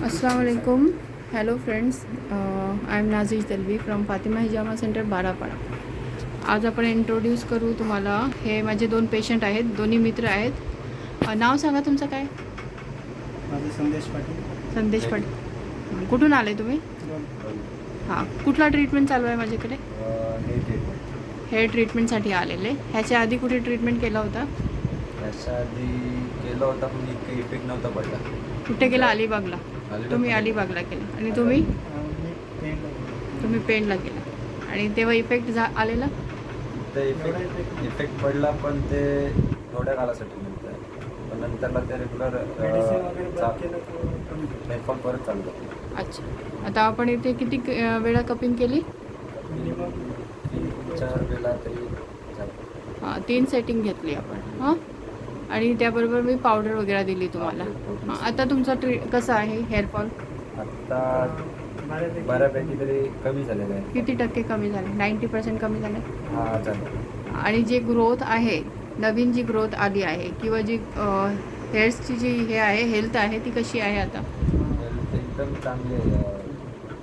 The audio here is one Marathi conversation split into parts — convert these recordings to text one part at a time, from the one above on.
अस्सलाम वालेकुम. Hello friends, I am Naziz Talvi from Fatima Hijama center Barapada. आज आपण इंट्रोड्यूस करू तुम्हाला. हे माझे 2 पेशंट आहेत, दोन्ही मित्र आहेत. नाव सांगा तुमचं काय? माझं संदेश पाटील. संदेश पाटील. कुठून आले तुम्ही? हां, कुठला ट्रीटमेंट चालू आहे माझ्याकडे? हेअर ट्रीटमेंटसाठी आलेले. ह्याच्या आधी कुठे ट्रीटमेंट केला होता? त्याच्या आधी केलं होता पण इतकं इफेक्ट नव्हता पडला. कुठे केला? अलिबागला. तुम्ही अलिबागला केला आणि तुम्ही पेणला केला आणि तेव्हा इफेक्ट आलेला? ते इफेक्ट पडला पण ते थोड्या काळासाठी नंतर, पण नंतरला ते रेग्युलर हेअरफॉल परत चालू झालं. अच्छा, आता आपण इथे किती वेळा कपिंग केली? 4 वेळा तरी हां, 3 सेटिंग घेतली आपण. हां, आणि त्याबरोबर मी पावडर वगैरे दिली तुम्हाला. हां, आता तुमचा कसा आहे हेअरफॉल? आता बऱ्यापैकी तरी कमी झालेलं आहे. किती टक्के कमी झाले? 90% कमी झाले. हां झालं. आणि जी ग्रोथ आहे, नवीन जी ग्रोथ आली आहे किंवा जी हेअर्सची जी हे आहे, हेल्थ आहे, ती कशी आहे आता? हेल्थ एकदम चांगली आहे.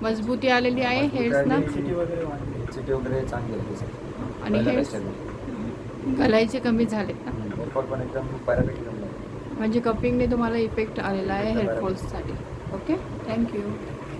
मजबूती आलेली आहे हेअर्सना डेन्सिटी वगैरे चांगली आहे. आणि हेअर्स गलायचे कमी झाले ना? हेअरफॉल पण एकदम बऱ्यापैकी कमी आहे. म्हणजे कपिंगने तुम्हाला इफेक्ट आलेला आहे हेअरफॉल्ससाठी. Okay, thank you.